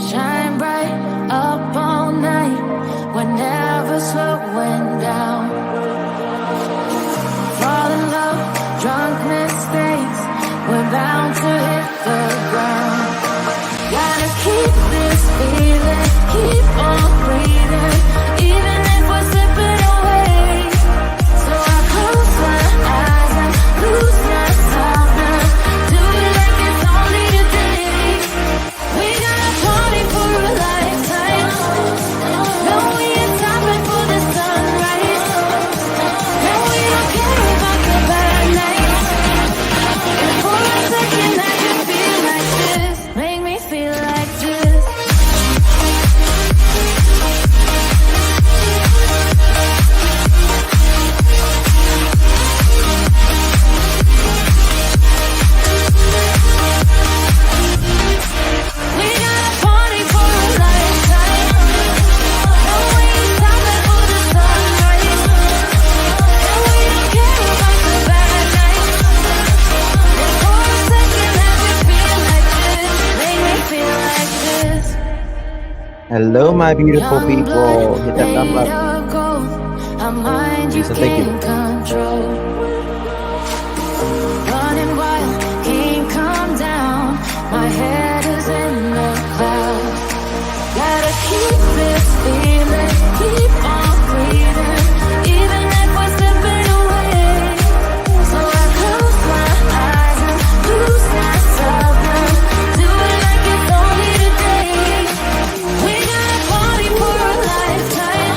Shine bright up all night, we're never slowing down. Fall in love, drunk mistakes, we're bound to hit the ground. Gotta keep this feeling, keep on breathing, even if we're slipping away. So I close my eyes and lose myself now. Do it like it's only today. We gotta party for a lifetime. No, we ain't stopping for the sunrise. No, we don't care about the bad nights. And for a second I can feel like this. Make me feel like this. We gotta party for a lifetime. No, we ain't stopping for the sunrise. No, we don't care about the bad nights. And for a second I can feel like this. Make me feel like this. Hello, my beautiful people. Hit that thumb up. Our mind you Lisa, thank you. can't control. Running wild, can't calm down. My head is in the clouds. Gotta keep this feeling, keep on breathing, even if we're slipping away. So I close my eyes and lose myself now. Do it like it's only today. We gotta party for a lifetime.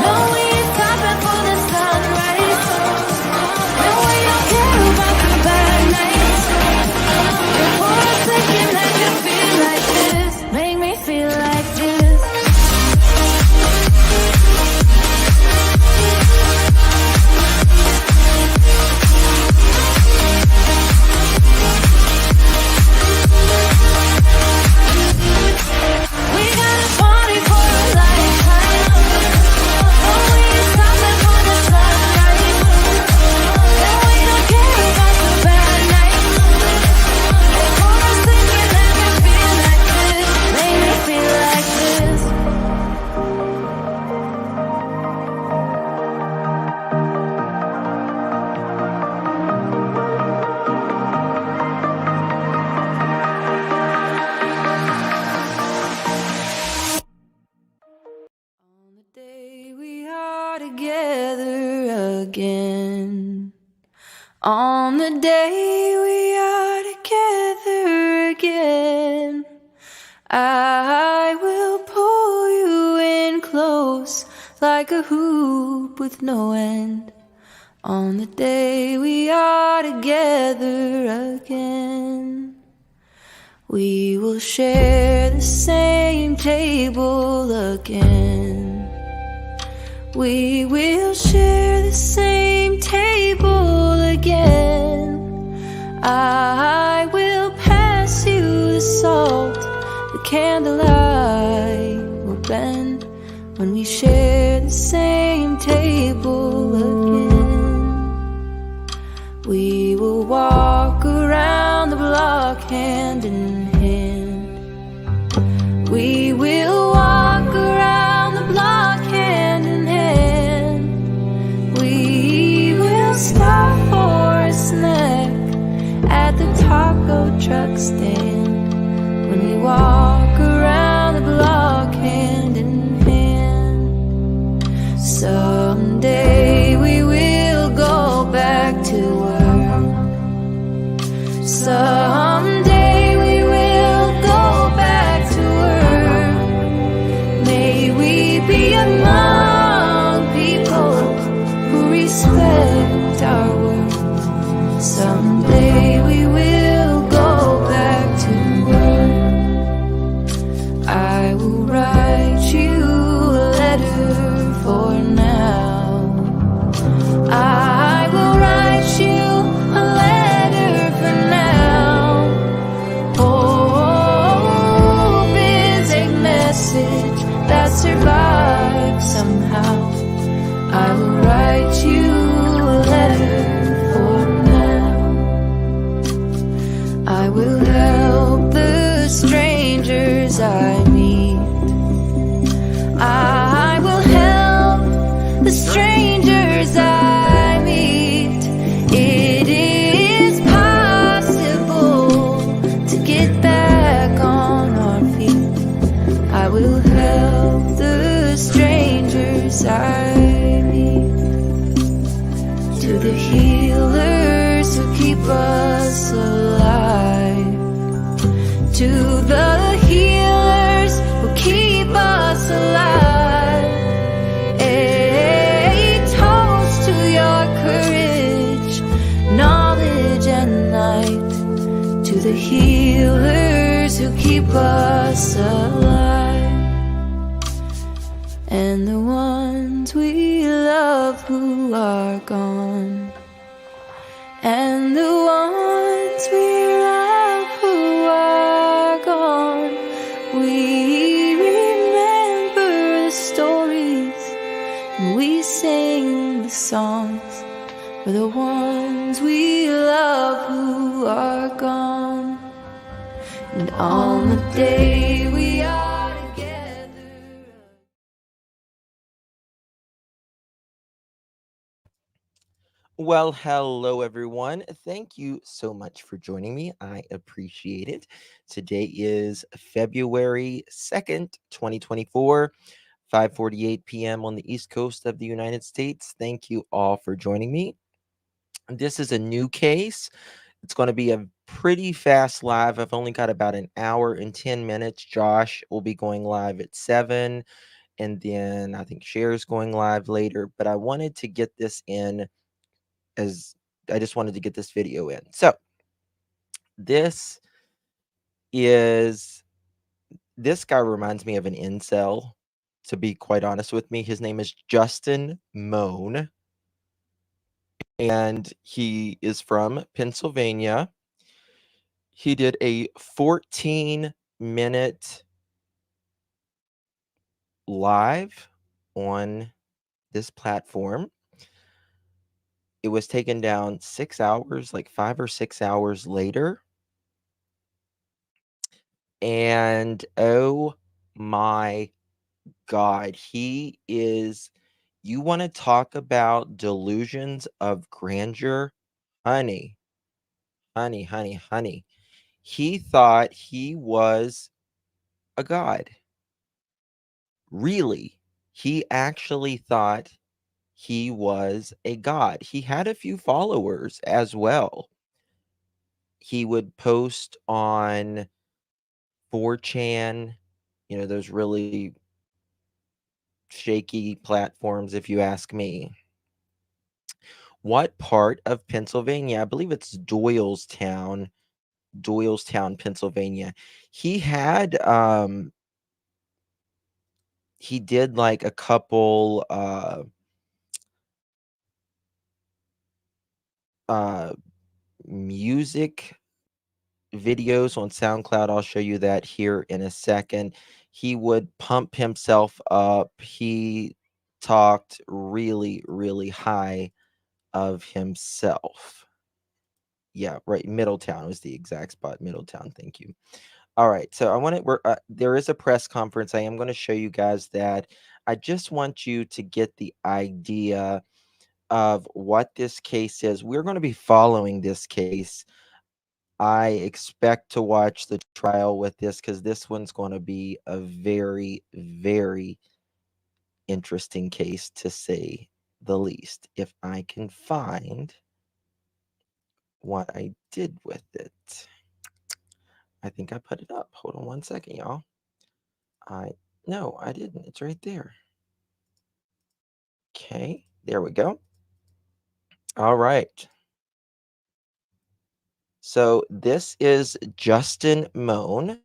No, we ain't stopping for the sunrise. No, we don't care about the bad nights. And for a second I can feel like this. Make me feel like this. We gotta party for a lifetime. No, we ain't stopping for the sunrise. No, we don't care about the bad nights. And for a second I can feel like this. Make me feel like this. On the day we are together again. On the day we are together again. I will pull you in close like a hoop with no end. On the day we are together again. We will share the same table again. We will share the same table again. I will pass you the salt, the candlelight will bend when we share the same table again. We will walk around the block hand in hand. We will walk around the block hand in hand. We will stop for a snack at the taco truck stand when we walk around the block hand in hand. Someday we will go back to work. Someday we will go back to work. May we be among people who respect our work. Someday we will go back to work. I will write you a letter for now. I will write you a letter for now. Hope is a message that survives somehow. I will write you a letter for now. I will help the stranger strangers I meet. I will help the strangers I meet. It is possible to get back on our feet. I will help the strangers I meet. To the healers who keep us alive. To the healers who keep us alive. A toast to your courage, knowledge and light. To the healers who keep us alive. And the ones we love who are gone. And the ones we love who are gone. We remember the stories and we sing the songs for the ones we love who are gone. And on the day we are together. Well, hello everyone. Thank you so much for joining me. I appreciate it. Today is February 2nd, 2024, 5:48 p.m. on the East Coast of the United States. Thank you all for joining me. This is a new case. It's going to be a pretty fast live. I've only got about an hour and 10 minutes. Josh will be going live at 7, and then I think Cher's going live later, but I wanted to get this in as I just wanted to get this video in. So this is this guy reminds me of an incel, to be quite honest with me. His name is Justin Mohn, and he is from Pennsylvania. He did a 14-minute live on this platform. It was taken down 6 hours, like 5 or 6 hours later. And oh my God, you want to talk about delusions of grandeur? Honey, honey, honey, honey. He thought he was a god. Really, he actually thought he was a god. He had a few followers as well. He would post on 4chan, those really shaky platforms, if you ask me. What part of Pennsylvania? I believe it's Doylestown, Pennsylvania. He had he did like a couple music videos on SoundCloud. I'll show you that here in a second. He would pump himself up. He talked really, really high of himself. Yeah, right. Middletown was the exact spot. Middletown. Thank you. All right. So there is a press conference. I am going to show you guys that. I just want you to get the idea of what this case is. We're going to be following this case. I expect to watch the trial with this because this one's going to be a very, very interesting case, to say the least. If I can find what I did with it. I think I put it up. Hold on one second, y'all. No, I didn't. It's right there. Okay, there we go. All right. So this is Justin Mohn,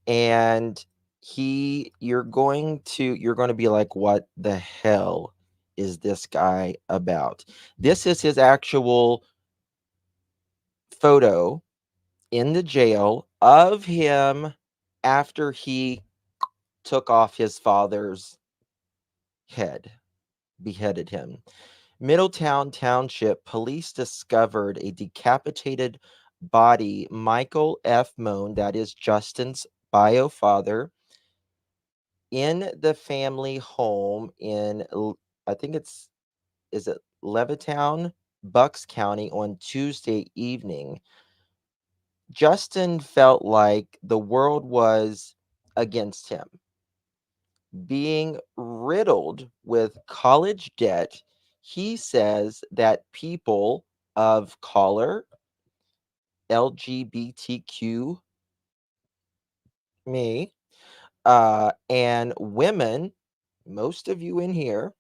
and you're going to be like, what the hell is this guy about? This is his actual photo in the jail of him after he took off his father's head, beheaded him. Middletown Township police discovered a decapitated body Michael F. Mohn, that is Justin's bio father, in the family home in, I think is it Levittown, Bucks County on Tuesday evening. Justin felt like the world was against him. Being riddled with college debt, he says that people of color, LGBTQ, me, and women, most of you in here,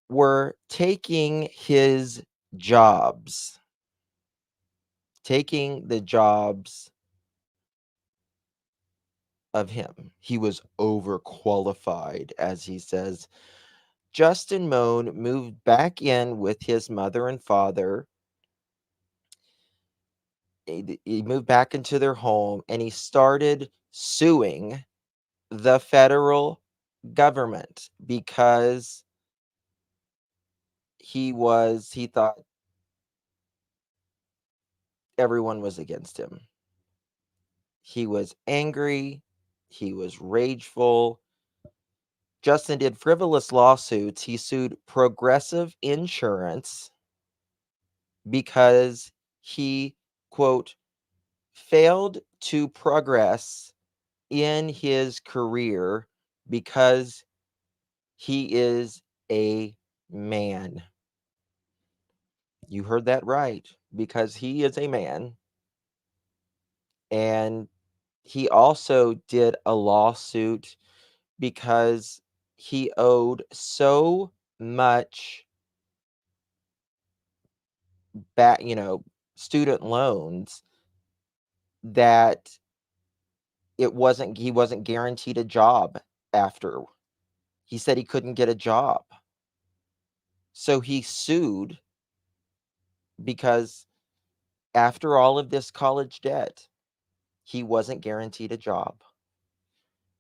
were taking his jobs, taking the jobs of him. He was overqualified, as he says. Justin Mohn moved back in with his mother and father. He moved back into their home and he started suing the federal government because he thought everyone was against him. He was angry, he was rageful. Justin did frivolous lawsuits. He sued Progressive Insurance because he, quote, failed to progress in his career because he is a man. You heard that right, because he is a man. And he also did a lawsuit because he owed so much back, student loans, that he wasn't guaranteed a job after. He said he couldn't get a job. So he sued because after all of this college debt, he wasn't guaranteed a job,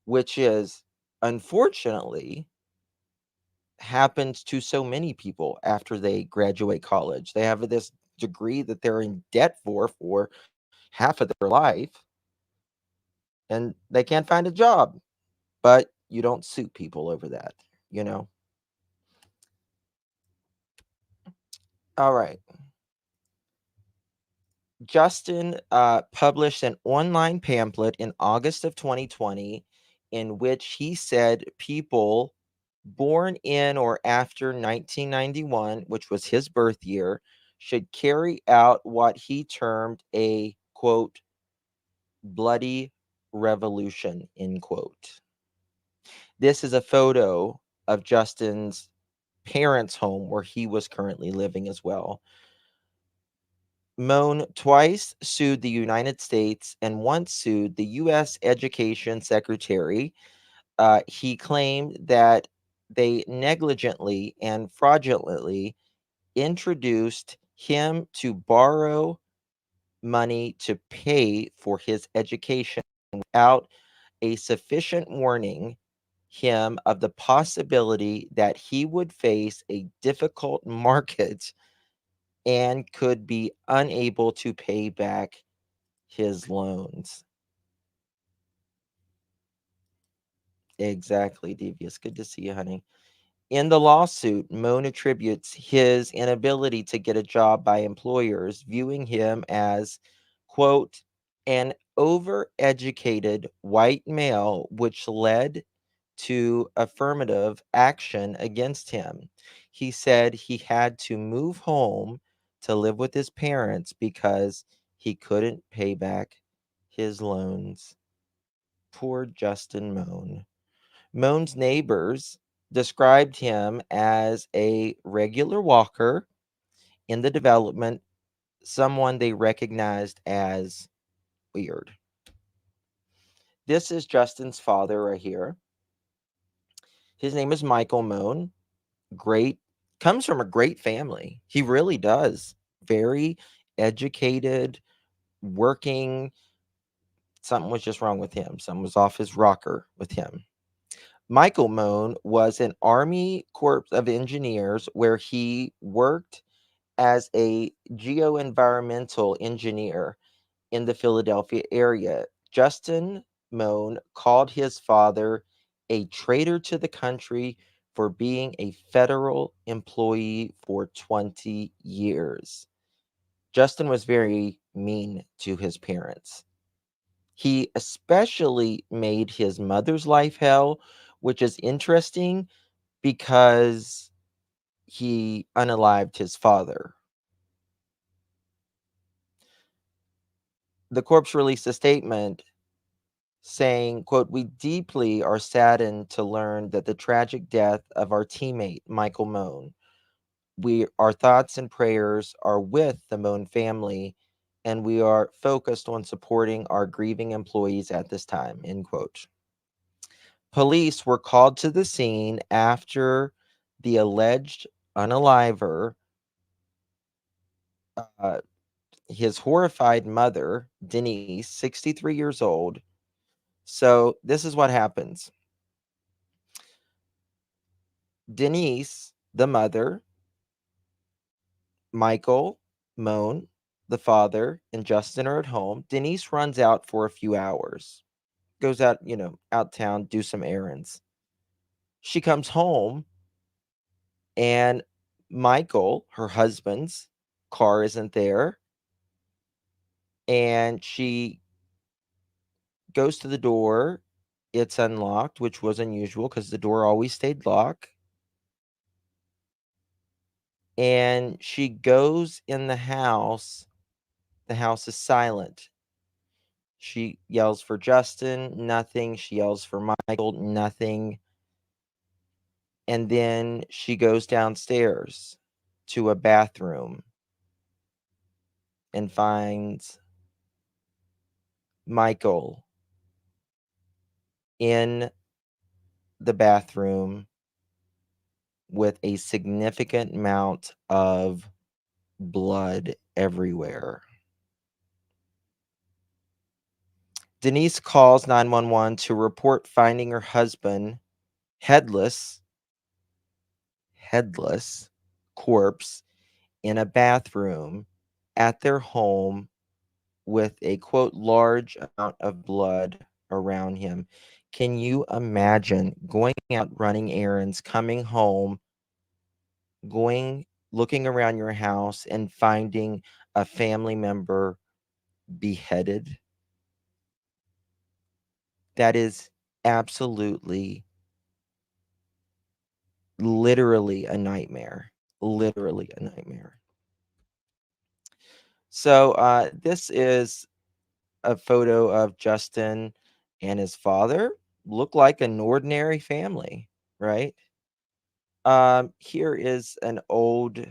which is unfortunately happens to so many people after they graduate college. They have this degree that they're in debt for half of their life, and they can't find a job. But you don't sue people over that, you know? All right. Justin published an online pamphlet in August of 2020 in which he said people born in or after 1991, which was his birth year, should carry out what he termed a, quote, bloody revolution, end quote. This is a photo of Justin's parents' home where he was currently living as well. Mohn twice sued the United States and once sued the U.S. Education Secretary. He claimed that they negligently and fraudulently introduced him to borrow money to pay for his education without a sufficient warning him of the possibility that he would face a difficult market and could be unable to pay back his loans. Exactly, Devious. Good to see you, honey. In the lawsuit, Mohn attributes his inability to get a job by employers, viewing him as, quote, an overeducated white male, which led to affirmative action against him. He said he had to move home to live with his parents because he couldn't pay back his loans. Poor Justin Mohn. Mohn's neighbors described him as a regular walker in the development, someone they recognized as weird. This is Justin's father right here. His name is Michael Mohn. Great, comes from a great family. He really does. Very educated, working. Something was just wrong with him. Something was off his rocker with him. Michael Mohn was an Army Corps of Engineers where he worked as a geoenvironmental engineer in the Philadelphia area. Justin Mohn called his father a traitor to the country for being a federal employee for 20 years. Justin was very mean to his parents. He especially made his mother's life hell, which is interesting because he unalived his father. The corpse released a statement saying, quote, "We deeply are saddened to learn that the tragic death of our teammate, Michael Mohn. Our thoughts and prayers are with the Mohn family, and we are focused on supporting our grieving employees at this time," end quote. Police were called to the scene after the alleged unaliver, uh, his horrified mother, Denise, 63 years old. So this is what happens. Denise, the mother, Michael, Mohn, the father, and Justin are at home. Denise runs out for a few hours, goes out, out town, do some errands. She comes home, and Michael, her husband's car isn't there. And she goes to the door. It's unlocked, which was unusual because the door always stayed locked. And she goes in the house. The house is silent. She yells for Justin, nothing. She yells for Michael, nothing. And then she goes downstairs to a bathroom and finds Michael in the bathroom with a significant amount of blood everywhere. Denise calls 911 to report finding her husband headless corpse in a bathroom at their home with a quote large amount of blood around him. Can you imagine going out running errands, coming home, looking around your house and finding a family member beheaded? That is absolutely, literally a nightmare. Literally a nightmare. So this is a photo of Justin and his father. Look like an ordinary family, right? Here is an old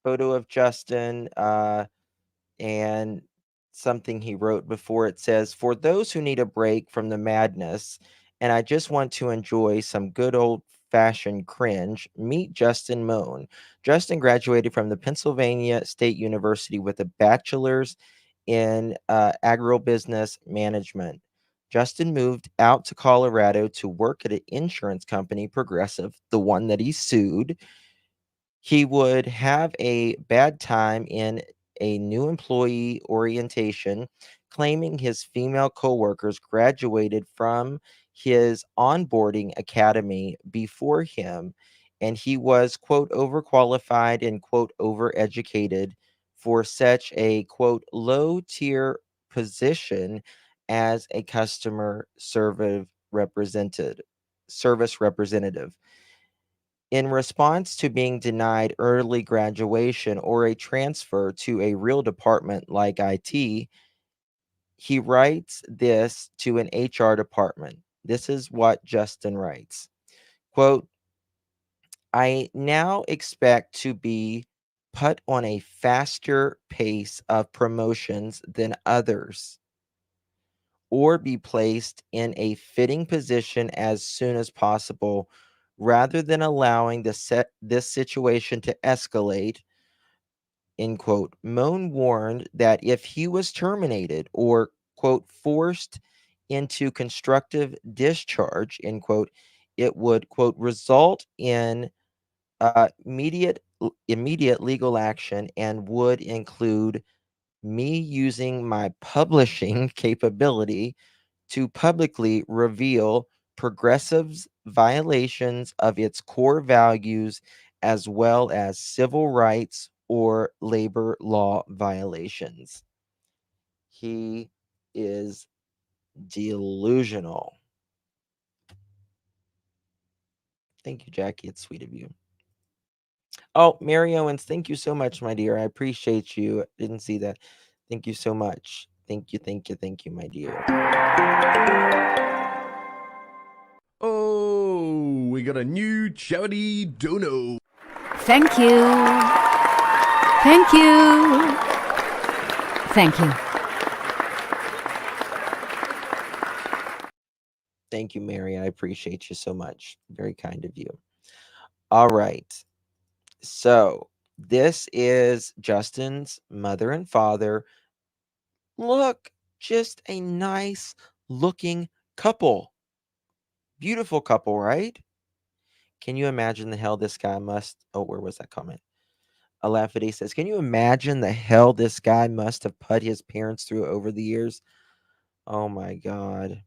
photo of Justin and something he wrote before. It says, "For those who need a break from the madness, and I just want to enjoy some good old fashioned cringe, meet Justin Mohn." Justin graduated from the Pennsylvania State University with a bachelor's in agribusiness management. Justin moved out to Colorado to work at an insurance company, Progressive, the one that he sued. He would have a bad time in a new employee orientation, claiming his female coworkers graduated from his onboarding academy before him, and he was, quote, overqualified and, quote, overeducated for such a, quote, low tier position as a customer service representative. In response to being denied early graduation or a transfer to a real department like IT, he writes this to an HR department. This is what Justin writes. Quote, "I now expect to be put on a faster pace of promotions than others, or be placed in a fitting position as soon as possible, rather than allowing this situation to escalate," end quote. Mohn warned that if he was terminated or, quote, forced into constructive discharge, end quote, it would, quote, result in immediate immediate legal action and would include me using my publishing capability to publicly reveal progressives' violations of its core values as well as civil rights or labor law violations. He is delusional. Thank you, Jackie. It's sweet of you. Oh, Mary Owens, thank you so much, my dear. I appreciate you. Didn't see that. Thank you so much. Thank you, thank you, thank you, my dear. Oh, we got a new charity dono. Thank you. Thank you. Thank you. Thank you, Mary. I appreciate you so much. Very kind of you. All right. So this is Justin's mother and father. Look, just a nice looking couple. Beautiful couple, right? Can you imagine the hell this guy must? Oh, where was that comment? Alafide says, can you imagine the hell this guy must have put his parents through over the years? Oh my God.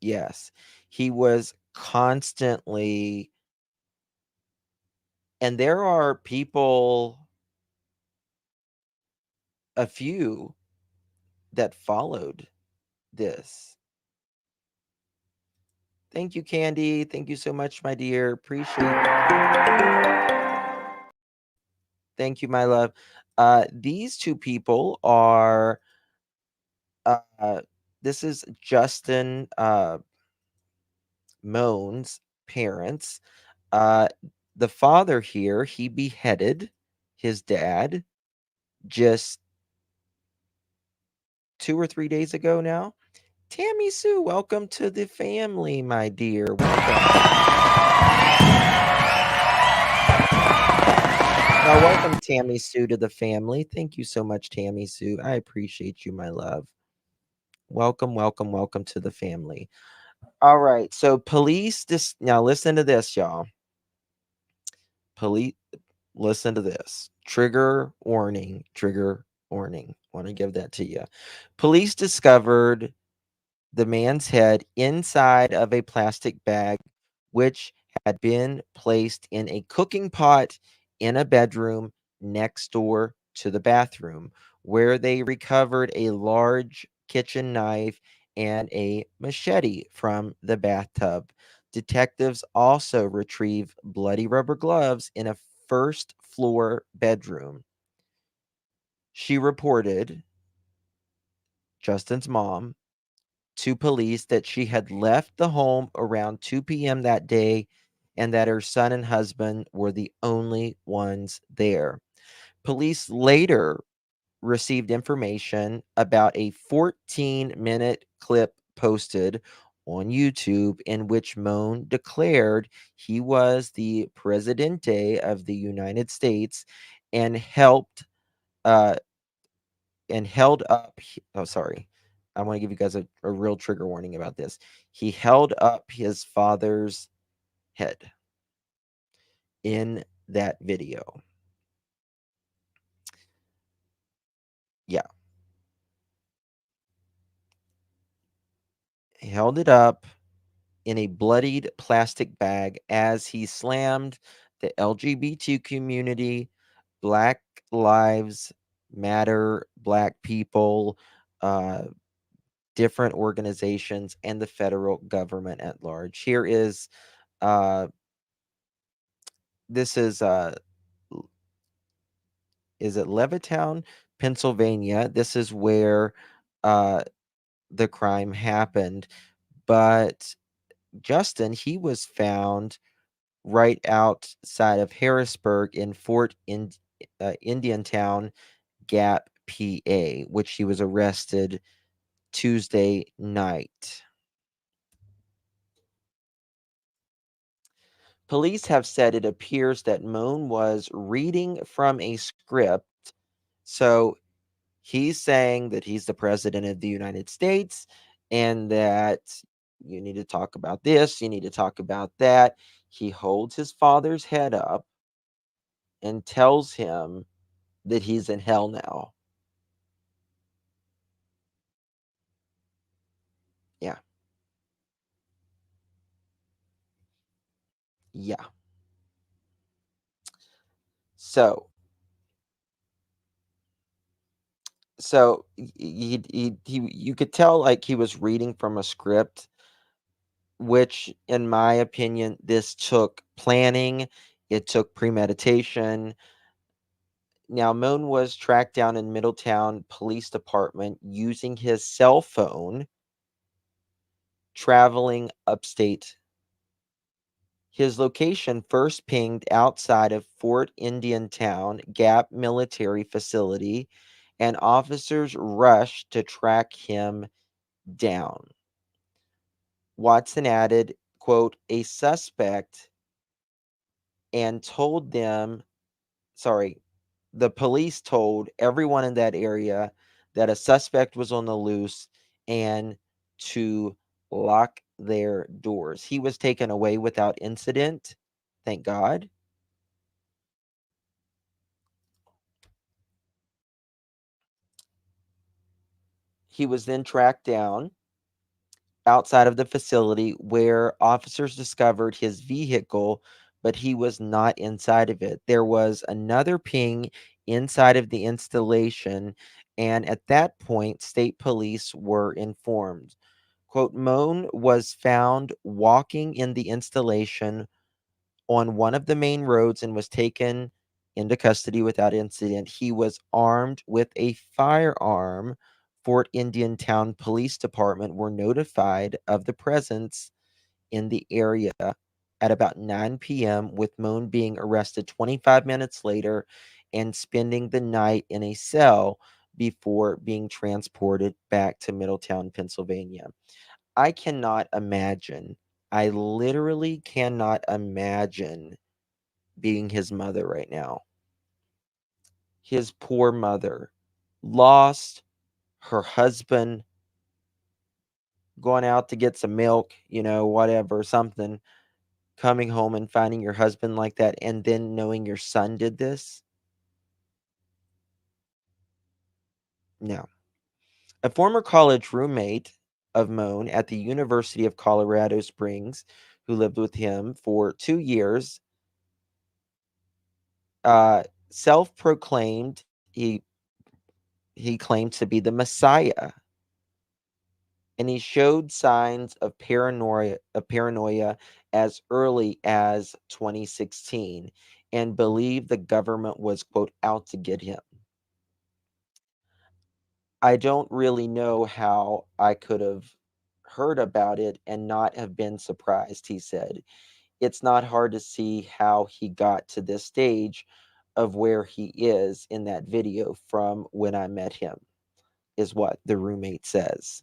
Yes. He was constantly, and there are people, a few that followed this. Thank you, Candy. Thank you so much, my dear. Appreciate it. Thank you, my love. These two people are this is Justin Mohn's parents. Uh, the father here, he beheaded his dad just 2 or 3 days ago now. Tammy Sue, welcome to the family, my dear. Welcome, Tammy Sue, to the family. Thank you so much, Tammy Sue. I appreciate you, my love. Welcome, welcome, welcome to the family. All right. So police now listen to this, y'all. Police, listen to this. Trigger warning, trigger warning. Want to give that to you. Police discovered the man's head inside of a plastic bag, which had been placed in a cooking pot in a bedroom next door to the bathroom, where they recovered a large kitchen knife and a machete from the bathtub. Detectives also retrieved bloody rubber gloves in a first floor bedroom. She reported, Justin's mom, to police that she had left the home around 2 p.m. that day and that her son and husband were the only ones there. Police later received information about a 14-minute clip posted on YouTube in which Mohn declared he was the Presidente of the United States and helped uh, and held up oh, sorry. I want to give you guys a real trigger warning about this. He held up his father's head in that video. Yeah. He held it up in a bloodied plastic bag as he slammed the LGBT community, Black Lives Matter, Black people, uh, different organizations, and the federal government at large. Here is this is it Levittown, Pennsylvania? This is where the crime happened. But Justin, he was found right outside of Harrisburg in Indiantown Gap, PA, which he was arrested Tuesday night. Police have said it appears that Mohn was reading from a script. So he's saying that he's the president of the United States and that you need to talk about this, you need to talk about that. He holds his father's head up and tells him that he's in hell now. Yeah. Yeah. So you could tell like he was reading from a script, which in my opinion this took planning, it took premeditation. Now Mohn was tracked down in Middletown Police Department using his cell phone traveling upstate. His location first pinged outside of Fort Indiantown Gap Military Facility, and officers rushed to track him down. Watson added, quote, a suspect, and told them, sorry, the police told everyone in that area that a suspect was on the loose and to lock their doors. He was taken away without incident, thank God. He was then tracked down outside of the facility where officers discovered his vehicle, but he was not inside of it. There was another ping inside of the installation, and at that point, state police were informed. Quote, Mohn was found walking in the installation on one of the main roads and was taken into custody without incident. He was armed with a firearm. Fort Indiantown Police Department were notified of the presence in the area at about 9 p.m., with Mohn being arrested 25 minutes later and spending the night in a cell before being transported back to Middletown, Pennsylvania. I cannot imagine. I literally cannot imagine being his mother right now. His poor mother lost her husband, going out to get some milk, whatever, something, coming home and finding your husband like that, and then knowing your son did this. No. A former college roommate of Mohn at the University of Colorado Springs, who lived with him for 2 years, self-proclaimed he claimed to be the Messiah, and he showed signs of paranoia as early as 2016 and believed the government was, quote, out to get him. I don't really know how I could have heard about it and not have been surprised, he said. It's not hard to see how he got to this stage of where he is in that video from when I met him, is what the roommate says.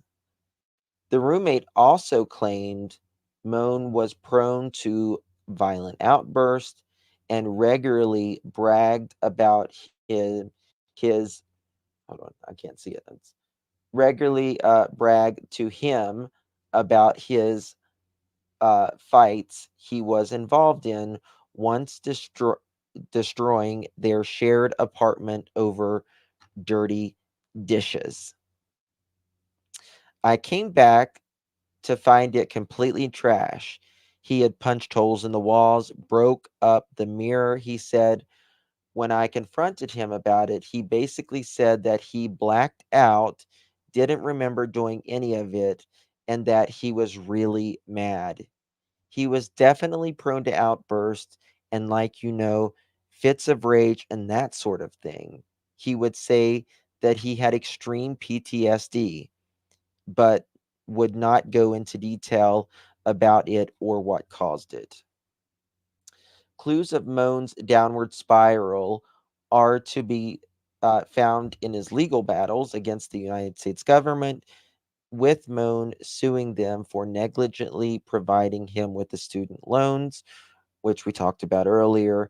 The roommate also claimed Mohn was prone to violent outbursts and regularly bragged about his hold on, I can't see it. It's regularly bragged to him about his fights he was involved in, once destroying their shared apartment over dirty dishes. I came back to find it completely trash. He had punched holes in the walls, broke up the mirror. He said, when I confronted him about it, he basically said that he blacked out, didn't remember doing any of it, and that he was really mad. He was definitely prone to outbursts and, like, fits of rage and that sort of thing. He would say that he had extreme PTSD, but would not go into detail about it or what caused it. Clues of Mohn's downward spiral are to be found in his legal battles against the United States government, with Mohn suing them for negligently providing him with the student loans, which we talked about earlier,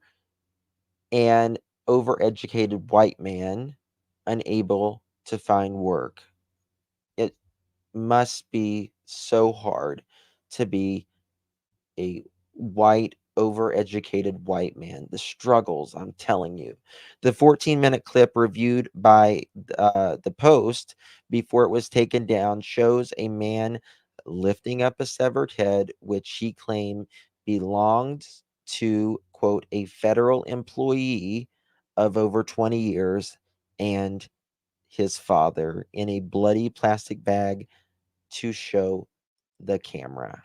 and overeducated white man unable to find work. It must be so hard to be a white, overeducated white man. The struggles, I'm telling you. The 14-minute clip reviewed by the Post before it was taken down shows a man lifting up a severed head, which he claimed belonged to, quote, a federal employee of over 20 years and his father in a bloody plastic bag to show the camera.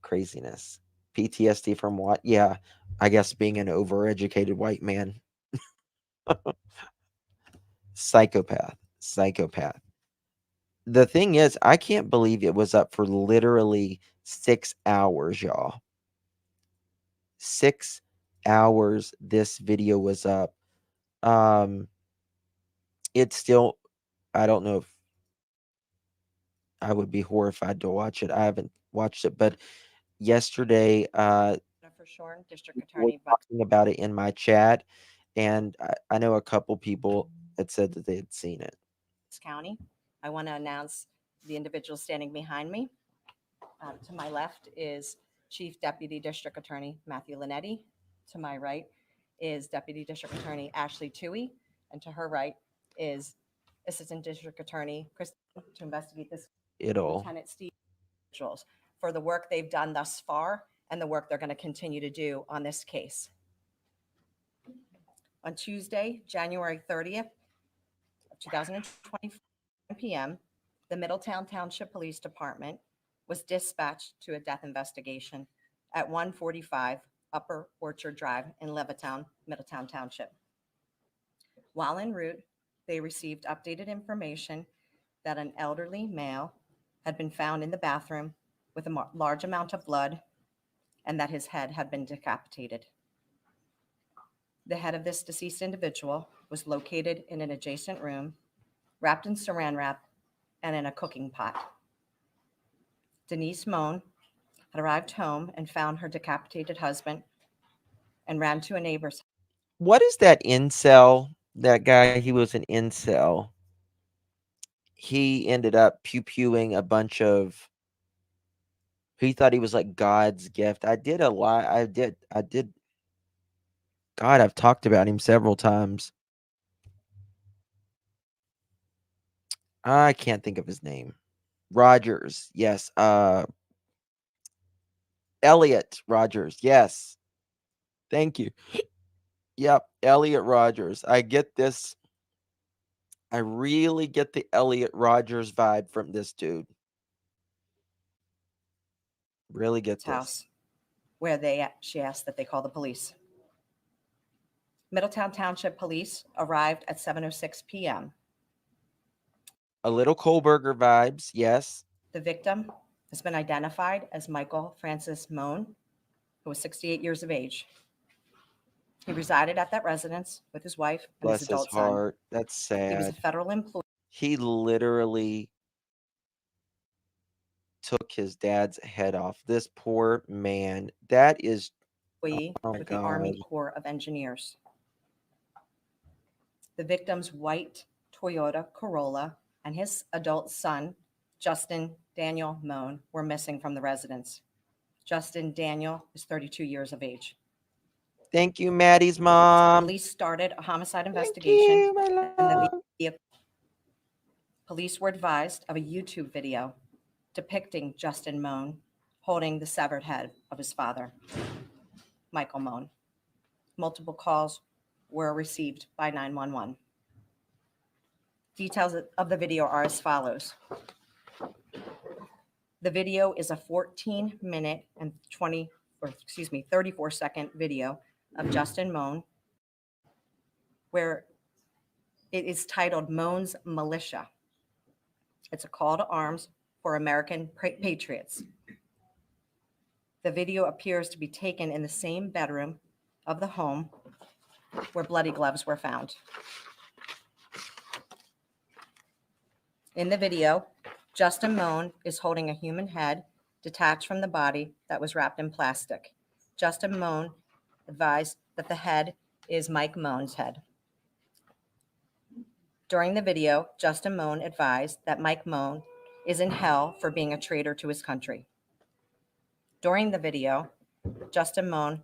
Craziness. PTSD from what? Yeah, I guess being an overeducated white man. Psychopath. Psychopath. The thing is, I can't believe it was up for literally 6 hours, y'all. 6 hours this video was up. It's still, I don't know if I would be horrified to watch it. I haven't watched it, but yesterday, For Shorn, District people were Attorney talking about it in my chat, and I know a couple people had said that they had seen it. Bucks County. I want to announce the individual standing behind me. To my left is Chief Deputy District Attorney Matthew Linetti. To my right is Deputy District Attorney Ashley Toohey, and to her right is Assistant District Attorney Chris to investigate this. It'll. Lieutenant Steve individuals for the work they've done thus far and the work they're going to continue to do on this case. On Tuesday, January 30th, 2020 p.m., the Middletown Township Police Department was dispatched to a death investigation at 145 Upper Orchard Drive in Levittown, Middletown Township. While en route, they received updated information that an elderly male had been found in the bathroom with a large amount of blood and that his head had been decapitated. The head of this deceased individual was located in an adjacent room, wrapped in saran wrap and in a cooking pot. Denise Mohn had arrived home and found her decapitated husband and ran to a neighbor's. What is that incel? That guy, he was an incel. He ended up pew-pewing a bunch of. He thought he was like God's gift. I did a lot. I did. God, I've talked about him several times. I can't think of his name. Rogers, yes. Elliot Rogers, yes. Thank you. Yep, Elliot Rogers. I get this. I really get the Elliot Rogers vibe from this dude. Really get this. House, where she asked that they call the police. Middletown Township Police arrived at 7:06 p.m. A little Kohlberger vibes, yes. The victim has been identified as Michael Francis Mohn, who was 68 years of age. He resided at that residence with his wife and Bless his adult his heart. son. That's sad. He was a federal employee. He literally took his dad's head off. This poor man. That is, oh With the Army Corps of Engineers. The victim's white Toyota Corolla and his adult son, Justin Daniel Mohn, were missing from the residence. Justin Daniel is 32 years of age. Thank you, Maddie's mom. Police started a homicide investigation. Thank you, Police were advised of a YouTube video depicting Justin Mohn holding the severed head of his father, Michael Mohn. Multiple calls were received by 911. Details of the video are as follows. The video is a 14-minute and 34-second video of Justin Mohn, where it is titled Mohn's Militia. It's a call to arms for American patriots. The video appears to be taken in the same bedroom of the home where bloody gloves were found. In the video, Justin Mohn is holding a human head detached from the body that was wrapped in plastic. Justin Mohn advised that the head is Mike Mohn's head. During the video, Justin Mohn advised that Mike Mohn is in hell for being a traitor to his country. During the video, Justin Mohn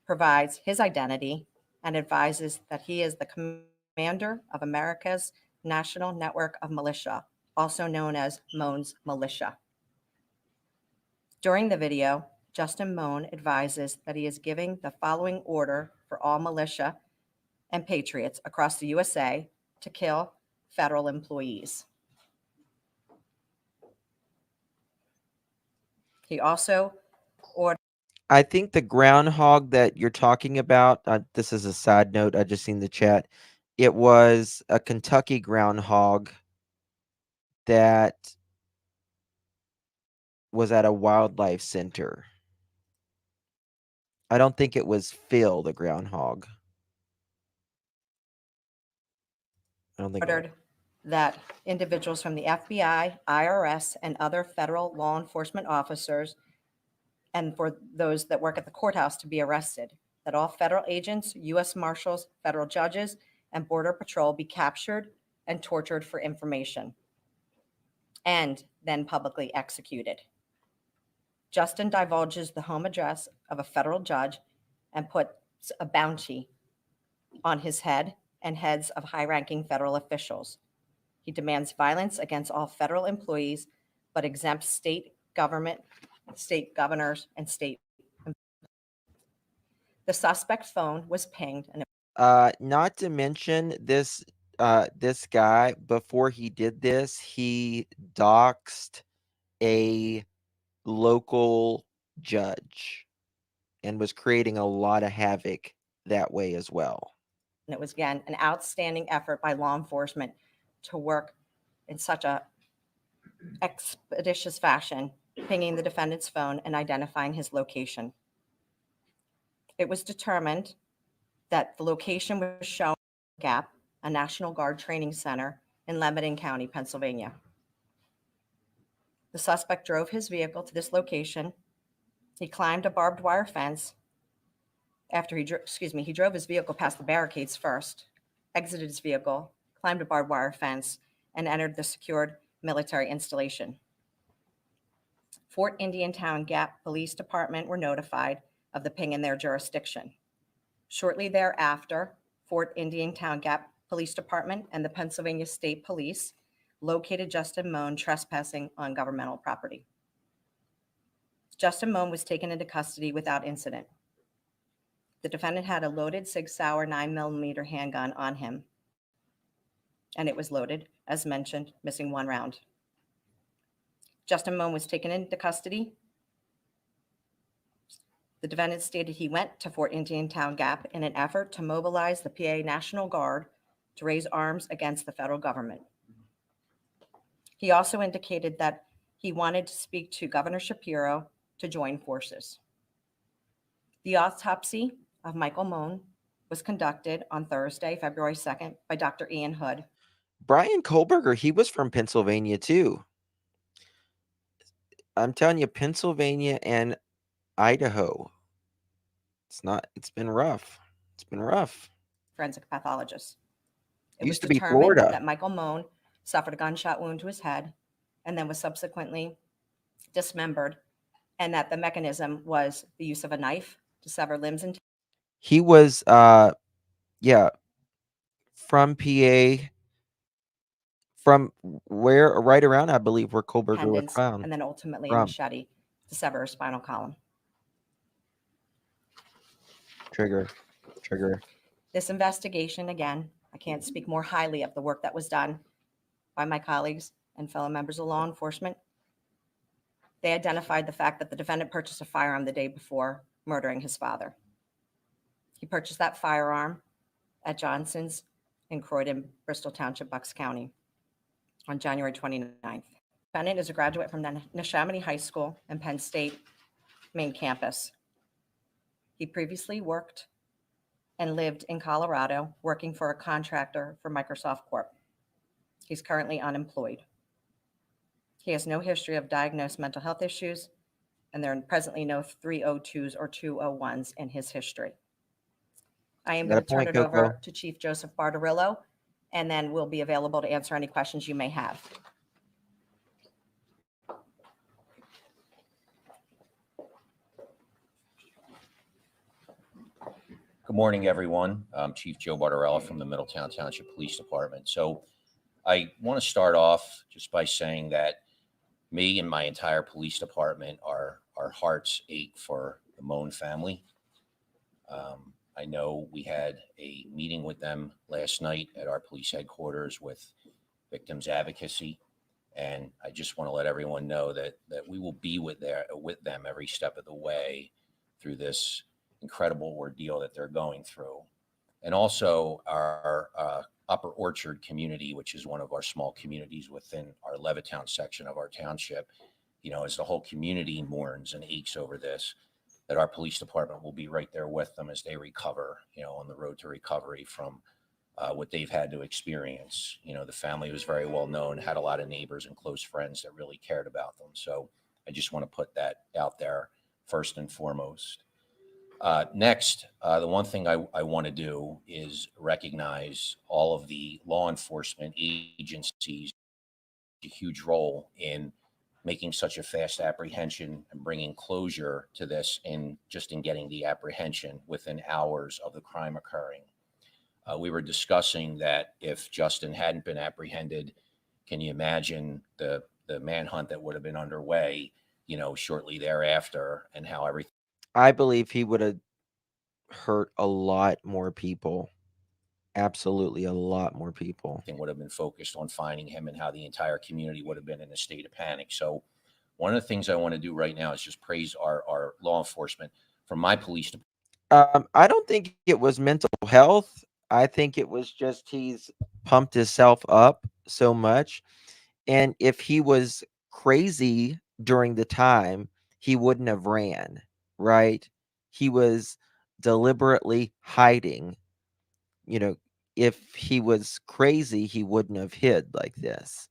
provides his identity and advises that he is the commander of America's National Network of Militia, also known as Mohn's Militia. During the video, Justin Mohn advises that he is giving the following order for all militia and patriots across the USA to kill federal employees. He also ordered. I think the groundhog that you're talking about, this is a side note, I just seen the chat. It was a Kentucky groundhog that was at a wildlife center. I don't think it was Phil the groundhog. I don't think it was. ordered that individuals from the FBI, IRS, and other federal law enforcement officers, and for those that work at the courthouse to be arrested, that all federal agents, U.S. Marshals, federal judges, and Border Patrol be captured and tortured for information, and then publicly executed. Justin divulges the home address of a federal judge and puts a bounty on his head and heads of high-ranking federal officials. He demands violence against all federal employees, but exempts state government, state governors, and state. The suspect's phone was pinged, and Not to mention this this guy, before he did this, he doxed a local judge and was creating a lot of havoc that way as well. it was, again, an outstanding effort by law enforcement to work in such a expeditious fashion, pinging the defendant's phone and identifying his location. It was determined that the location was shown at GAP, a National Guard training center in Lebanon County, Pennsylvania. The suspect drove his vehicle to this location. He climbed a barbed wire fence. After he drove his vehicle past the barricades first, exited his vehicle, climbed a barbed wire fence, and entered the secured military installation. Fort Indiantown Gap Police Department were notified of the ping in their jurisdiction. Shortly thereafter, Fort Indiantown Gap Police Department and the Pennsylvania State Police located Justin Mohn trespassing on governmental property. Justin Mohn was taken into custody without incident. The defendant had a loaded Sig Sauer 9mm handgun on him, and it was loaded, as mentioned, missing one round. Justin Mohn was taken into custody. The defendant stated he went to Fort Indiantown Gap in an effort to mobilize the PA National Guard to raise arms against the federal government. He also indicated that he wanted to speak to Governor Shapiro to join forces. The autopsy of Michael Mohn was conducted on Thursday, February 2nd, by Dr. Ian Hood. Brian Kohlberger, he was from Pennsylvania too. I'm telling you, Pennsylvania and Idaho. It's been rough. It's been rough. Forensic pathologist. It Used was to be determined Florida. that Michael Mohn suffered a gunshot wound to his head and then was subsequently dismembered, and that the mechanism was the use of a knife to sever limbs and He was from PA, from where, right around, I believe, where Kohlberger was tendons, found. and then ultimately a From. machete to sever his spinal column. Trigger. This investigation, again, I can't speak more highly of the work that was done by my colleagues and fellow members of law enforcement. They identified the fact that the defendant purchased a firearm the day before murdering his father. He purchased that firearm at Johnson's in Croydon, Bristol Township, Bucks County on January 29th. The defendant is a graduate from the Neshaminy High School and Penn State main campus. He previously worked and lived in Colorado, working for a contractor for Microsoft Corp. He's currently unemployed. He has no history of diagnosed mental health issues, and there are presently no 302s or 201s in his history. I am going to turn it over to Chief Joseph Bardarillo, and then we'll be available to answer any questions you may have. Good morning, everyone. I'm Chief Joe Bartarella from the Middletown Township Police Department. So I want to start off just by saying that me and my entire police department, our hearts ache for the Mohn family. I know we had a meeting with them last night at our police headquarters with victims advocacy. And I just want to let everyone know that we will be with them every step of the way through this incredible ordeal that they're going through. And also our Upper Orchard community, which is one of our small communities within our Levittown section of our township, as the whole community mourns and aches over this, that our police department will be right there with them as they recover, on the road to recovery from what they've had to experience. The family was very well known, had a lot of neighbors and close friends that really cared about them. So I just want to put that out there first and foremost. Next, the one thing I want to do is recognize all of the law enforcement agencies, a huge role in making such a fast apprehension and bringing closure to this, and just in getting the apprehension within hours of the crime occurring. We were discussing that if Justin hadn't been apprehended, can you imagine the manhunt that would have been underway, shortly thereafter, and how everything I believe he would have hurt a lot more people. Absolutely a lot more people. would have been focused on finding him, and how the entire community would have been in a state of panic. So one of the things I want to do right now is just praise our law enforcement. From my police department, I don't think it was mental health. I think it was just he's pumped himself up so much. And if he was crazy during the time, he wouldn't have ran, right? He was deliberately hiding. If he was crazy, he wouldn't have hid like this.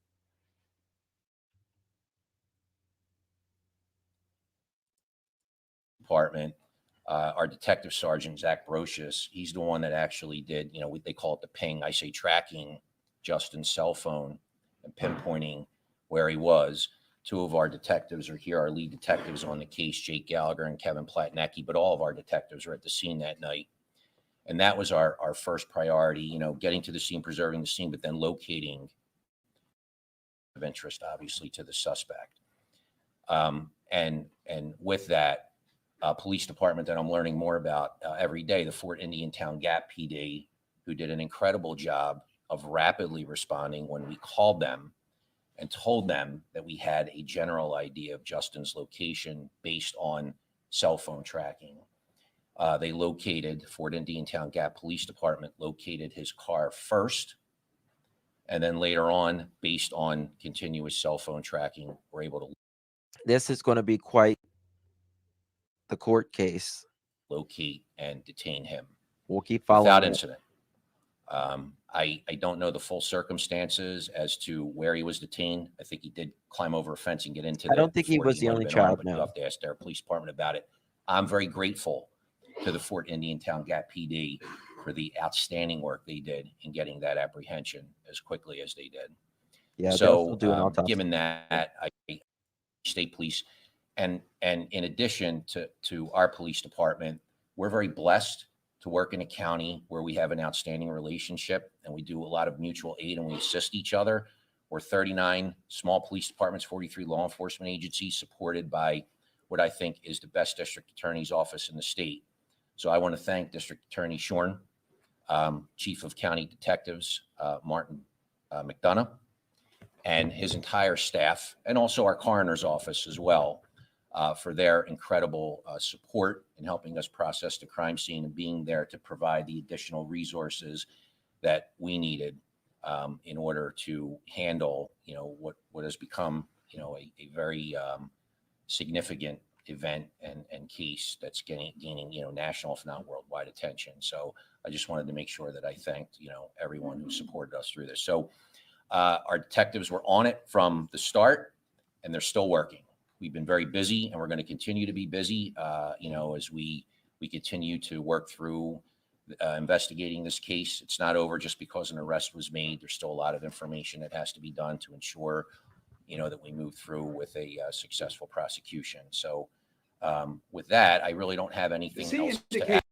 Our detective sergeant, Zach Brocious, he's the one that actually did, what they call it the ping. I say tracking Justin's cell phone and pinpointing where he was. Two of our detectives are here, our lead detectives on the case, Jake Gallagher and Kevin Platnecki, but all of our detectives were at the scene that night. And that was our first priority, getting to the scene, preserving the scene, but then locating of interest, obviously, to the suspect. And with that, police department that I'm learning more about every day, the Fort Indian Town Gap PD, who did an incredible job of rapidly responding when we called them and told them that we had a general idea of Justin's location based on cell phone tracking. They located, Fort Indian Town Gap Police Department located his car first. And then later on, based on continuous cell phone tracking, we're able to. This is going to be quite the court case. Locate and detain him. We'll keep following without it. incident. I don't know the full circumstances as to where he was detained. I think he did climb over a fence and get into the. I don't think he fort. was the might have only been armed, child, but no. You'll have to ask their police department about it. I'm very grateful to the Fort Indian Town Gap PD for the outstanding work they did in getting that apprehension as quickly as they did. Yeah, they'll So still do an autopsy. given that, I state police, and in addition to our police department, we're very blessed to work in a county where we have an outstanding relationship, and we do a lot of mutual aid and we assist each other. We're 39 small police departments, 43 law enforcement agencies, supported by what I think is the best district attorney's office in the state. So I want to thank District Attorney Shorn, Chief of County Detectives Martin McDonough, and his entire staff, and also our coroner's office as well, for their incredible support in helping us process the crime scene and being there to provide the additional resources that we needed in order to handle, what has become, a very significant event and case that's gaining, national, if not worldwide attention. So I just wanted to make sure that I thanked, everyone who supported us through this. So our detectives were on it from the start, and they're still working. We've been very busy, and we're going to continue to be busy, as we continue to work through investigating this case. It's not over just because an arrest was made. There's still a lot of information that has to be done to ensure, that we move through with a successful prosecution. So with that, I really don't have anything else to add.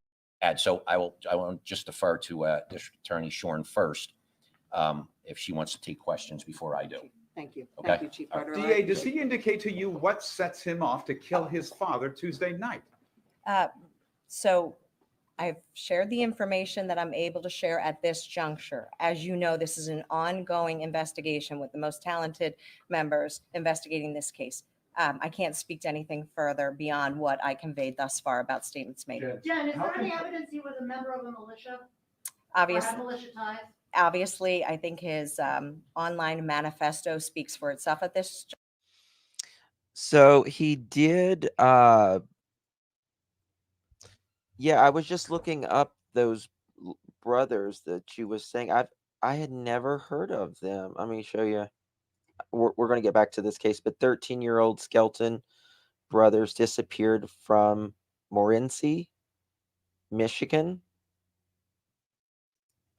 add. So I will just defer to District Attorney Shorn first, if she wants to take questions before I do. Thank you. Okay. Thank you, Chief All right. Bartolini. DA, does he indicate to you what sets him off to kill his father Tuesday night? So I've shared the information that I'm able to share at this juncture. As you know, this is an ongoing investigation with the most talented members investigating this case. I can't speak to anything further beyond what I conveyed thus far about statements made. Jen, is there any evidence he was a member of a militia? Or Obviously, had militia ties? obviously, I think his online manifesto speaks for itself at this. So he did. Yeah, I was just looking up those brothers that you was saying. I had never heard of them. Let me show you. We're going to get back to this case, but 13-year-old Skelton brothers disappeared from Morenci, Michigan.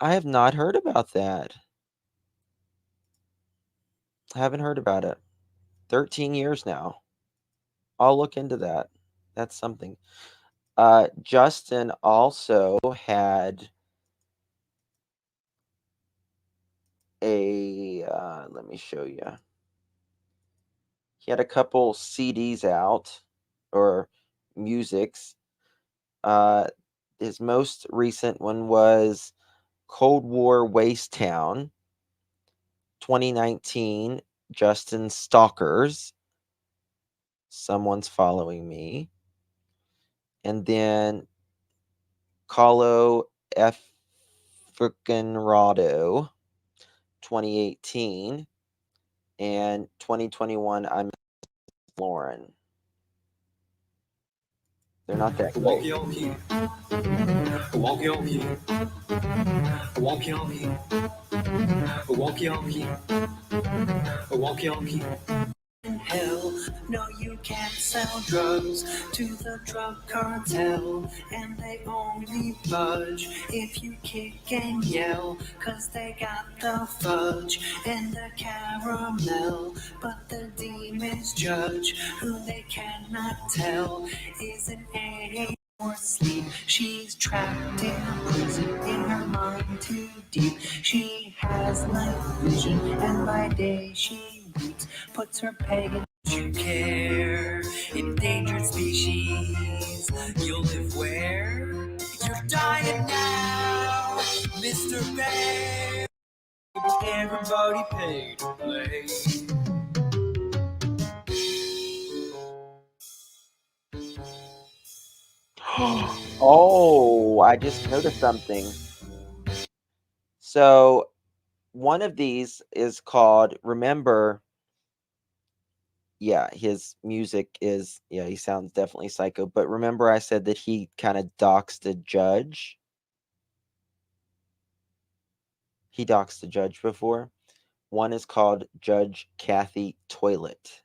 I have not heard about that. I haven't heard about it. 13 years now. I'll look into that. That's something. Justin also had a, let me show you. He had a couple CDs out, or musics. His most recent one was Cold War Waste Town, 2019, Justin Stalkers. Someone's following me. And then Calo F. Frickin' Rado, 2018. And 2021, I'm Lauren. They're not that great. Hell, no, you can't sell drugs to the drug cartel, and they only budge if you kick and yell, 'cause they got the fudge and the caramel, but the demons judge who they cannot tell isn't A or sleep. She's trapped in a prison in her mind too deep. She has night vision, and by day she weeps, puts her peg in. You care, endangered species. You'll live where? You're dying now, Mr. Bear. Everybody paid to play. Oh, I just noticed something. So one of these is called Remember. Yeah, his music is, yeah, he sounds definitely psycho. But remember I said that he kind of doxed a judge? He doxed a judge before. One is called Judge Kathy Toilet.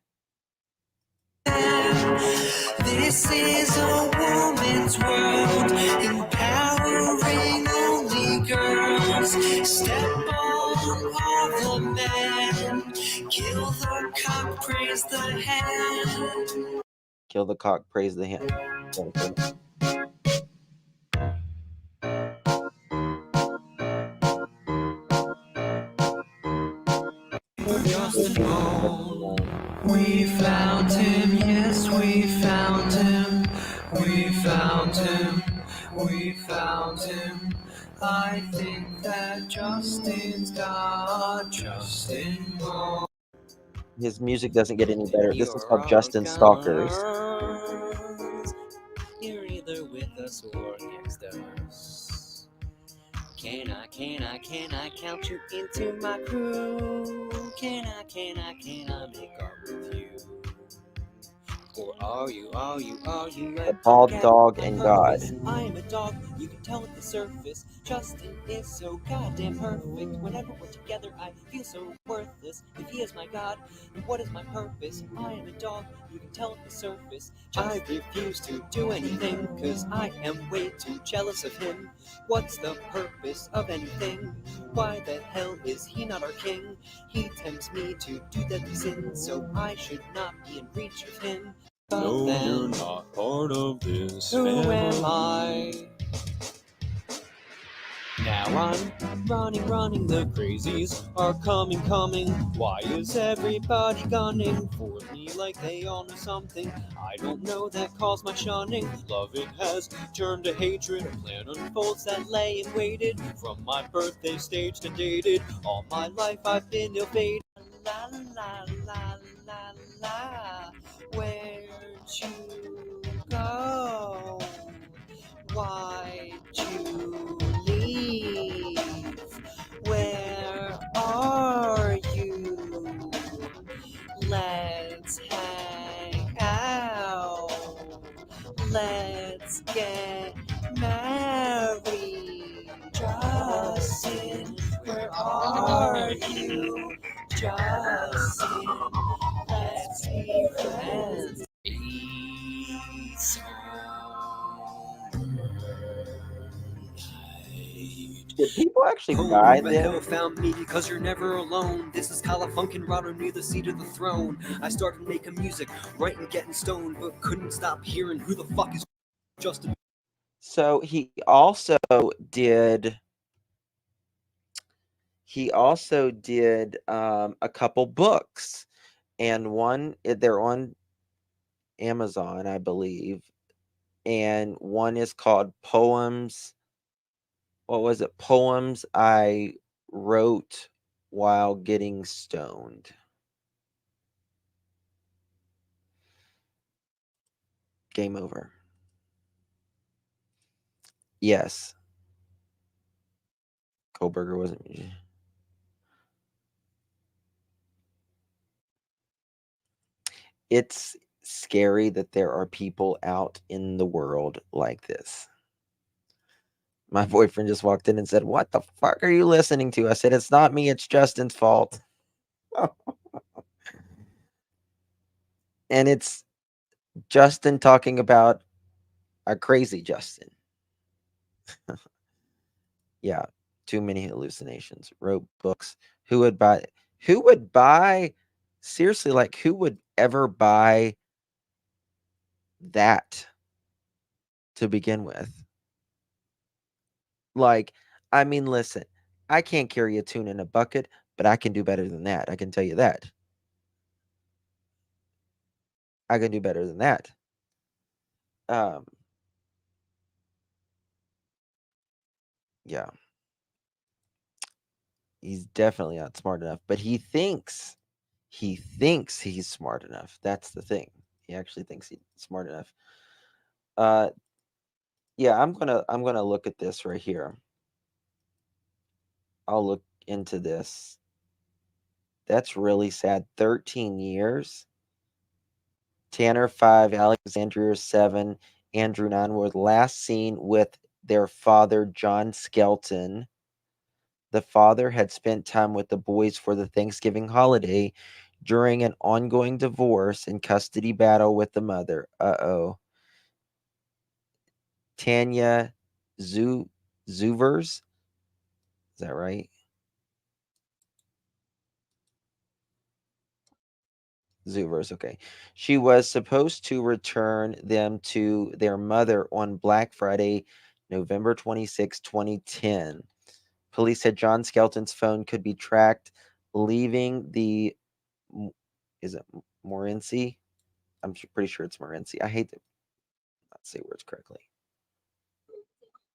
This is a woman's world, empowering only girls. Step on all the men, kill the cock, praise the hen. Kill the cock, praise the hen. Justin Mohn, we found him, yes, we found him. We found him, we found him. I think that Justin's got Justin Mohn. His music doesn't get any better. This is called Justin Stalkers. You're either with us or against us. Can I count you into my crew? Can I make up with you? Or are you The Bald Dog and God. I am a dog, you can tell at the surface. Justin is so goddamn perfect. Whenever we're together, I feel so worthless. If he is my God, then what is my purpose? I am a dog, you can tell at the surface. I refuse to do anything, 'cause I am way too jealous of him. What's the purpose of anything? Why the hell is he not our king? He tempts me to do deadly sin, so I should not be in reach of him. But No, then, you're not part of this who family. am I? Now I'm running, the crazies are coming. Why is everybody gunning for me like they all know something? I don't know, that caused my shunning. Love it has turned to hatred. A plan unfolds that lay and waited. From my birthday staged and dated. All my life I've been ill-fated. La la la la la. Where'd you go? Why'd you leave? Where are you? Let's hang out. Let's get married. Justin, where are you? Justin, let's be friends. He's Did people actually home. buy But hell this? found me because you're never alone. This is Califunkin' Router near the seat of the throne. I started making music, writing, getting stoned, but couldn't stop hearing who the fuck is Justin. So he also did a couple books, and one they're on Amazon, I believe, and one is called Poems. What was it? Poems I Wrote While Getting Stoned. Game over. Yes. Kohlberger wasn't. It's scary that there are people out in the world like this. My boyfriend just walked in and said, "What the fuck are you listening to?" I said, "It's not me, it's Justin's fault." And it's Justin talking about a crazy Justin. Yeah, too many hallucinations. Wrote books. Who would buy seriously, like who would ever buy that to begin with? Like, I mean, listen, I can't carry a tune in a bucket, but I can do better than that. I can tell you that. I can do better than that. Um, yeah. He's definitely not smart enough, but he thinks he's smart enough. That's the thing. He actually thinks he's smart enough. Uh, yeah, I'm gonna look at this right here. I'll look into this. That's really sad. 13 years. Tanner 5, Alexandria 7, Andrew 9 were last seen with their father, John Skelton. The father had spent time with the boys for the Thanksgiving holiday during an ongoing divorce and custody battle with the mother. Uh-oh. Tanya Zuvers. Is that right? Zuvers, okay. She was supposed to return them to their mother on Black Friday, November 26, 2010. Police said John Skelton's phone could be tracked leaving the, is it Morenci? I'm pretty sure it's Morenci. I hate to not say words correctly.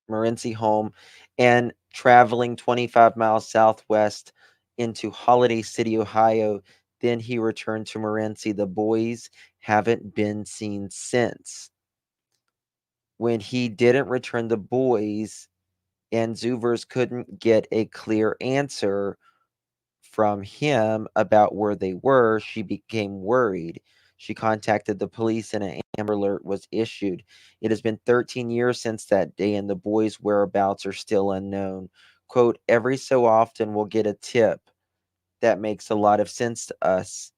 Morenci home and traveling 25 miles southwest into Holiday City, Ohio. Then he returned to Morenci. The boys haven't been seen since. When he didn't return the boys, and Zuvers couldn't get a clear answer from him about where they were, she became worried. She contacted the police and an Amber Alert was issued. It has been 13 years since that day, and the boys' whereabouts are still unknown. Quote, every so often we'll get a tip that makes a lot of sense to us,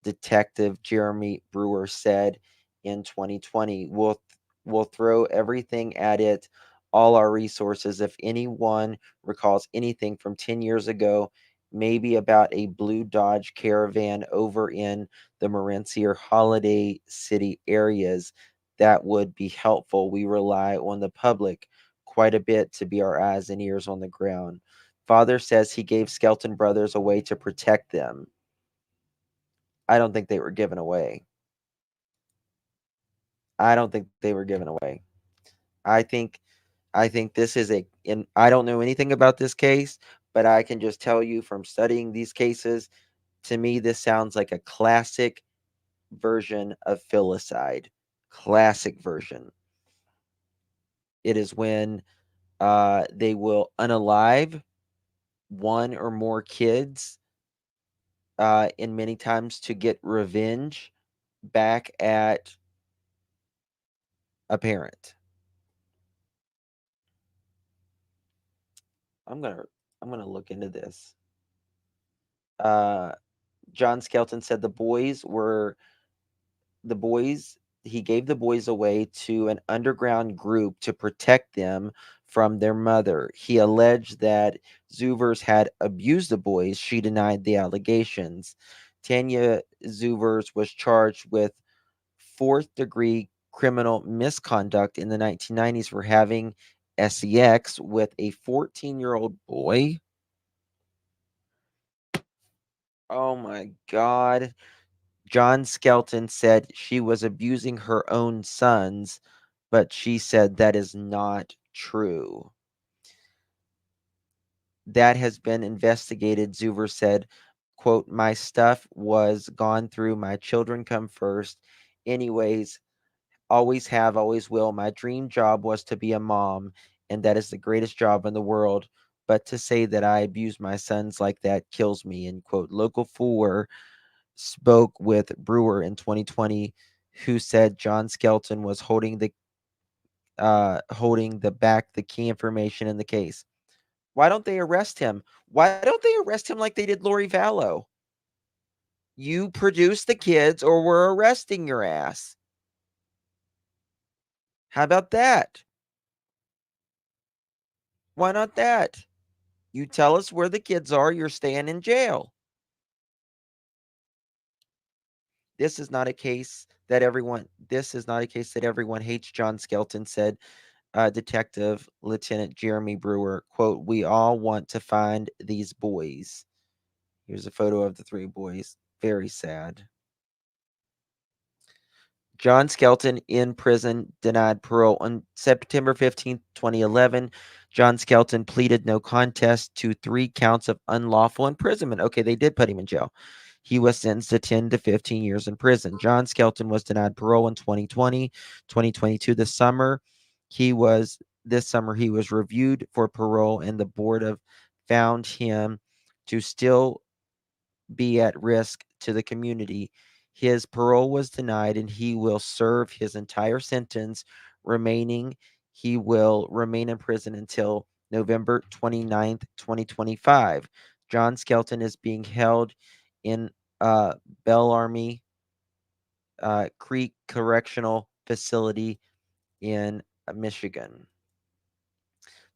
Detective Jeremy Brewer said in 2020. We'll throw everything at it, all our resources. If anyone recalls anything from 10 years ago, maybe about a blue Dodge Caravan over in the Morenci or Holiday City areas, that would be helpful. We rely on the public. quite a bit to be our eyes and ears on the ground. Father says he gave Skelton brothers away to protect them. I don't think they were given away. I don't think they were given away. I think this is I don't know anything about this case, but I can just tell you from studying these cases, to me this sounds like a classic version of filicide. Classic version. It is when they will unalive one or more kids, and many times to get revenge back at a parent. I'm gonna look into this. John Skelton said he gave the boys away to an underground group to protect them from their mother. He alleged that Zoovers had abused the boys. She denied the allegations. Tanya Zoovers was charged with fourth-degree criminal misconduct in the 1990s for having sex with a 14-year-old boy. Oh my God. John Skelton said she was abusing her own sons, but she said that is not true. That has been investigated, Zuver said, quote, my stuff was gone through. My children come first. Anyways, always have, always will. My dream job was to be a mom, and that is the greatest job in the world. But to say that I abuse my sons like that kills me, end quote. Local 4 spoke with Brewer in 2020, who said John Skelton was holding the key information in the case. Why don't they arrest him? Why don't they arrest him like they did Lori Vallow? You produce the kids or we're arresting your ass. How about that? Why not that? You tell us where the kids are, you're staying in jail. This is not a case that everyone hates John Skelton, said Detective Lieutenant Jeremy Brewer. Quote, we all want to find these boys. Here's a photo of the 3 boys. Very sad. John Skelton in prison, denied parole. On September 15th, 2011, John Skelton pleaded no contest to 3 counts of unlawful imprisonment. Okay, they did put him in jail. He was sentenced to 10 to 15 years in prison. John Skelton was denied parole in 2020, 2022. This summer, he was reviewed for parole, and the board found him to still be at risk to the community. His parole was denied, and he will serve his entire sentence remaining. He will remain in prison until November 29th, 2025. John Skelton is being held in Bellarmine Creek Correctional Facility in Michigan.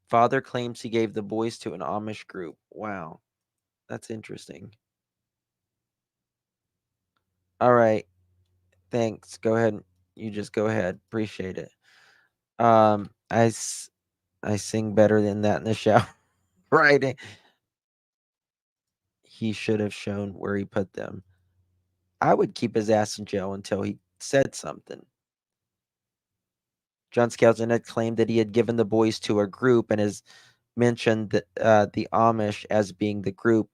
Father claims he gave the boys to an Amish group. Wow, that's interesting. All right. Thanks. Go ahead. You just go ahead. Appreciate it. I sing better than that in the shower. Right. He should have shown where he put them. I would keep his ass in jail until he said something. John Skelton had claimed that he had given the boys to a group and has mentioned the Amish as being the group.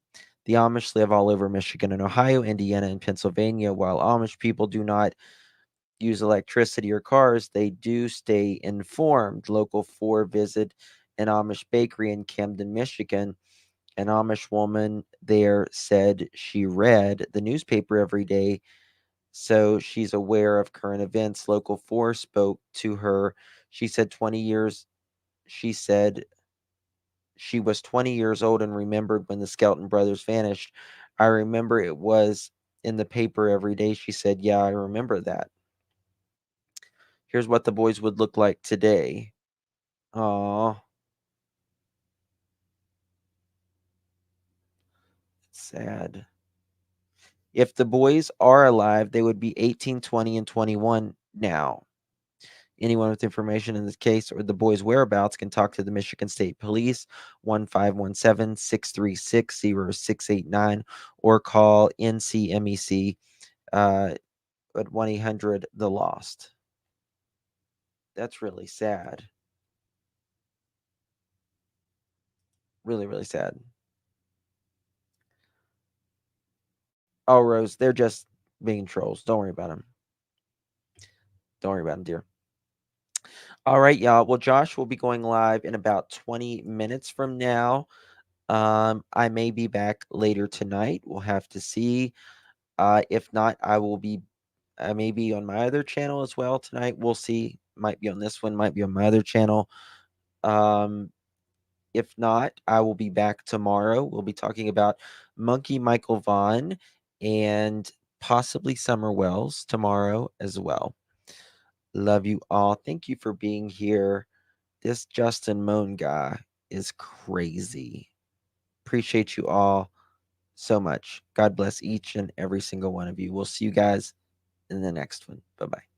The Amish live all over Michigan and Ohio, Indiana, and Pennsylvania. While Amish people do not use electricity or cars, they do stay informed. Local 4 visit an Amish bakery in Camden, Michigan. An Amish woman there said she read the newspaper every day, so she's aware of current events. Local 4 spoke to her. She said she was 20 years old and remembered when the Skelton brothers vanished. I remember it was in the paper every day. She said, yeah, I remember that. Here's what the boys would look like today. Aw. Sad. If the boys are alive, they would be 18, 20, and 21 now. Anyone with information in this case or the boys' whereabouts can talk to the Michigan State Police, 1-517-636-0689, or call NCMEC at 1-800-THE-LOST. That's really sad. Really, really sad. Oh, Rose, they're just being trolls. Don't worry about them. Don't worry about them, dear. All right, y'all. Well, Josh will be going live in about 20 minutes from now. I may be back later tonight. We'll have to see. If not, I may be on my other channel as well tonight. We'll see. Might be on this one, might be on my other channel. If not, I will be back tomorrow. We'll be talking about Monkey Michael Vaughn and possibly Summer Wells tomorrow as well. Love you all. Thank you for being here. This Justin Mohn guy is crazy. Appreciate you all so much. God bless each and every single one of you. We'll see you guys in the next one. Bye-bye.